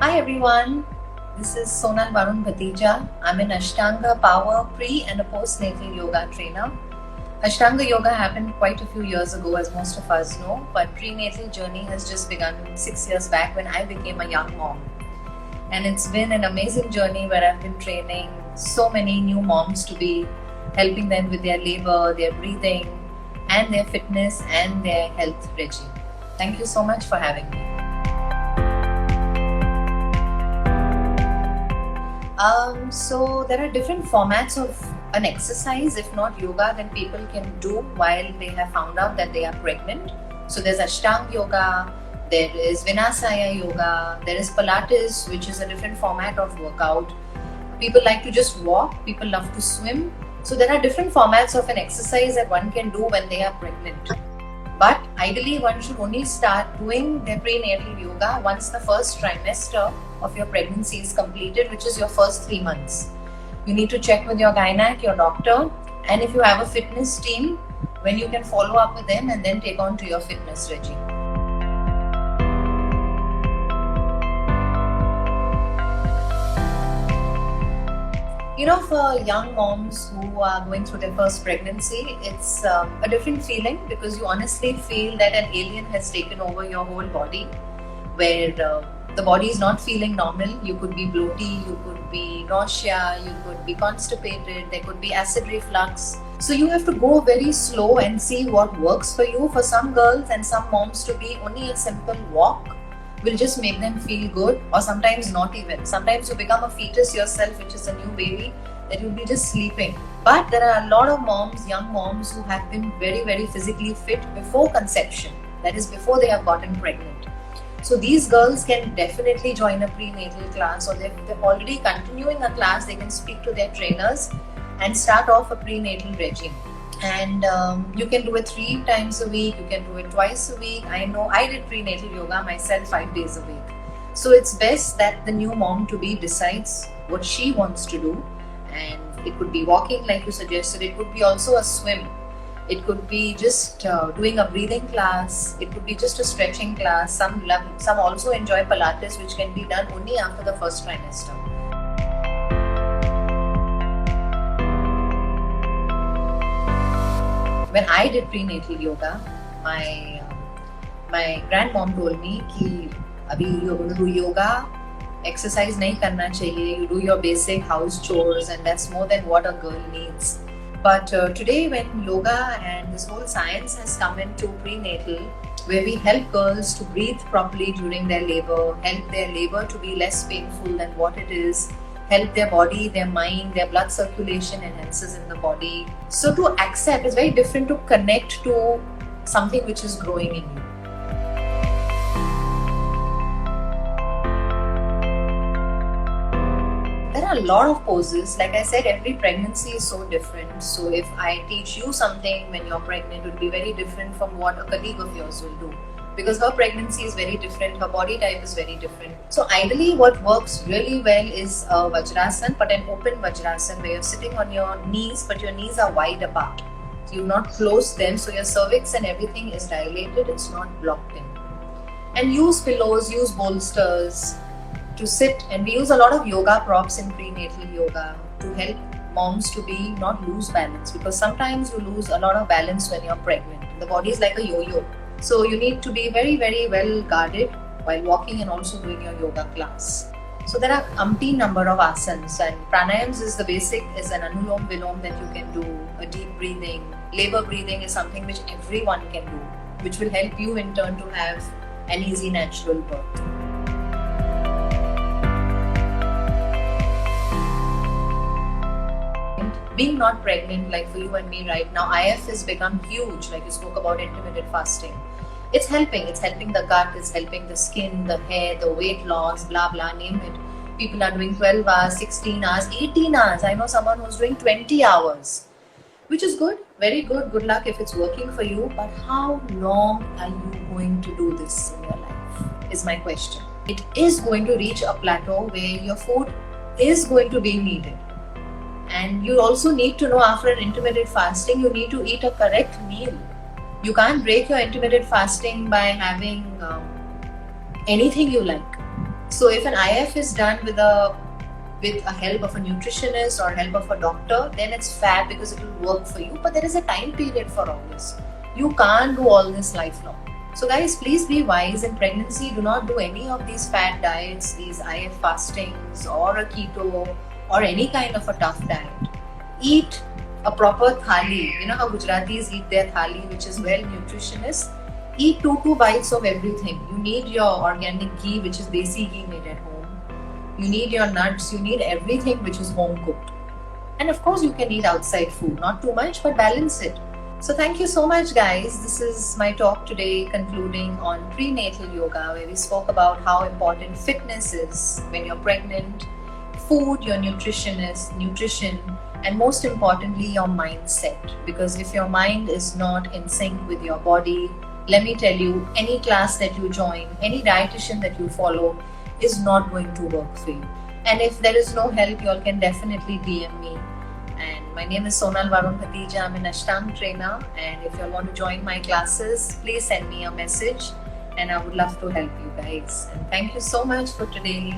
Hi everyone, this is Sonal Varun Bhatija. I'm an Ashtanga Power pre and a postnatal yoga trainer. Ashtanga yoga happened quite a few years ago, as most of us know, but prenatal journey has just begun 6 years back when I became a young mom. And it's been an amazing journey where I've been training so many new moms to be helping them with their labor, their breathing, and their fitness and their health regime. Thank you so much for having me. So there are different formats of an exercise. If not yoga, then people can do while they have found out that they are pregnant. So there's Ashtanga yoga, there is Vinasaya yoga, there is Pilates, which is a different format of workout. People like to just walk, people love to swim. So there are different formats of an exercise that one can do when they are pregnant. But ideally, one should only start doing their prenatal yoga once the first trimester of your pregnancy is completed, which is your first 3 months. You need to check with your gynec, your doctor, and if you have a fitness team, when you can follow up with them and then take on to your fitness regime. You know, for young moms who are going through their first pregnancy, it's a different feeling because you honestly feel that an alien has taken over your whole body, where the body is not feeling normal. You could be bloaty, you could be nausea, you could be constipated, there could be acid reflux. So you have to go very slow and see what works for you. For some girls and some moms, to be only a simple walk will just make them feel good, or sometimes not even. Sometimes you become a fetus yourself, which is a new baby, that you'll be just sleeping. But there are a lot of moms, young moms, who have been very, very physically fit before conception. That is, before they have gotten pregnant. So these girls can definitely join a prenatal class, or they're already continuing a class, they can speak to their trainers and start off a prenatal regime. And you can do it 3 times a week, you can do it twice a week. I know I did prenatal yoga myself 5 days a week. So it's best that the new mom to be decides what she wants to do. And it could be walking like you suggested, it could be also a swim. It could be just doing a breathing class, it could be just a stretching class. Some also enjoy Pilates, which can be done only after the first trimester. When I did prenatal yoga, my grandmom told me कि अभी you're going to do yoga, exercise नहीं करना चाहिए. You do your basic house chores, and that's more than what a girl needs. But today, when yoga and this whole science has come into prenatal, where we help girls to breathe properly during their labor, help their labor to be less painful than what it is, help their body, their mind, their blood circulation enhances in the body. So to accept is very different to connect to something which is growing in you. There are a lot of poses. Like I said, every pregnancy is so different. So if I teach you something when you're pregnant, it will be very different from what a colleague of yours will do, because her pregnancy is very different, her body type is very different. So ideally what works really well is a Vajrasan, but an open Vajrasan where you're sitting on your knees, but your knees are wide apart. So you've not closed them, so your cervix and everything is dilated, it's not blocked in. And use pillows, use bolsters to sit, and we use a lot of yoga props in prenatal yoga to help moms to be not lose balance, because sometimes you lose a lot of balance when you're pregnant. The body is like a yo-yo. So you need to be very, very well guarded while walking and also doing your yoga class. So there are umpteen number of asanas, and pranayams is the basic, is an anulom vilom that you can do, a deep breathing. Labor breathing is something which everyone can do, which will help you in turn to have an easy natural birth. Being not pregnant, like for you and me right now, IF has become huge, like you spoke about intermittent fasting. It's helping the gut, it's helping the skin, the hair, the weight loss, blah blah, name it. People are doing 12 hours, 16 hours, 18 hours. I know someone who's doing 20 hours, which is good, very good. Good luck if it's working for you. But how long are you going to do this in your life is my question. It is going to reach a plateau where your food is going to be needed. And you also need to know, after an intermittent fasting, you need to eat a correct meal. You can't break your intermittent fasting by having anything you like. So if an IF is done with a help of a nutritionist or help of a doctor, then it's fab because it will work for you. But there is a time period for all this. You can't do all this lifelong. So guys, please be wise in pregnancy. Do not do any of these fad diets, these IF fastings or a keto or any kind of a tough diet. Eat a proper thali. You know how Gujaratis eat their thali, which is well nutritious. Eat two bites of everything. You need your organic ghee, which is desi ghee made at home. You need your nuts. You need everything which is home cooked. And of course, you can eat outside food. Not too much, but balance it. So thank you so much, guys. This is my talk today, concluding on prenatal yoga, where we spoke about how important fitness is when you're pregnant, food, your nutrition, and most importantly, your mindset. Because if your mind is not in sync with your body, let me tell you, any class that you join, any dietitian that you follow is not going to work for you. And if there is no help, you all can definitely DM me. And my name is Sonal Varun Bhatija. I'm an Ashtanga trainer. And if you all want to join my classes, please send me a message and I would love to help you guys. And thank you so much for today.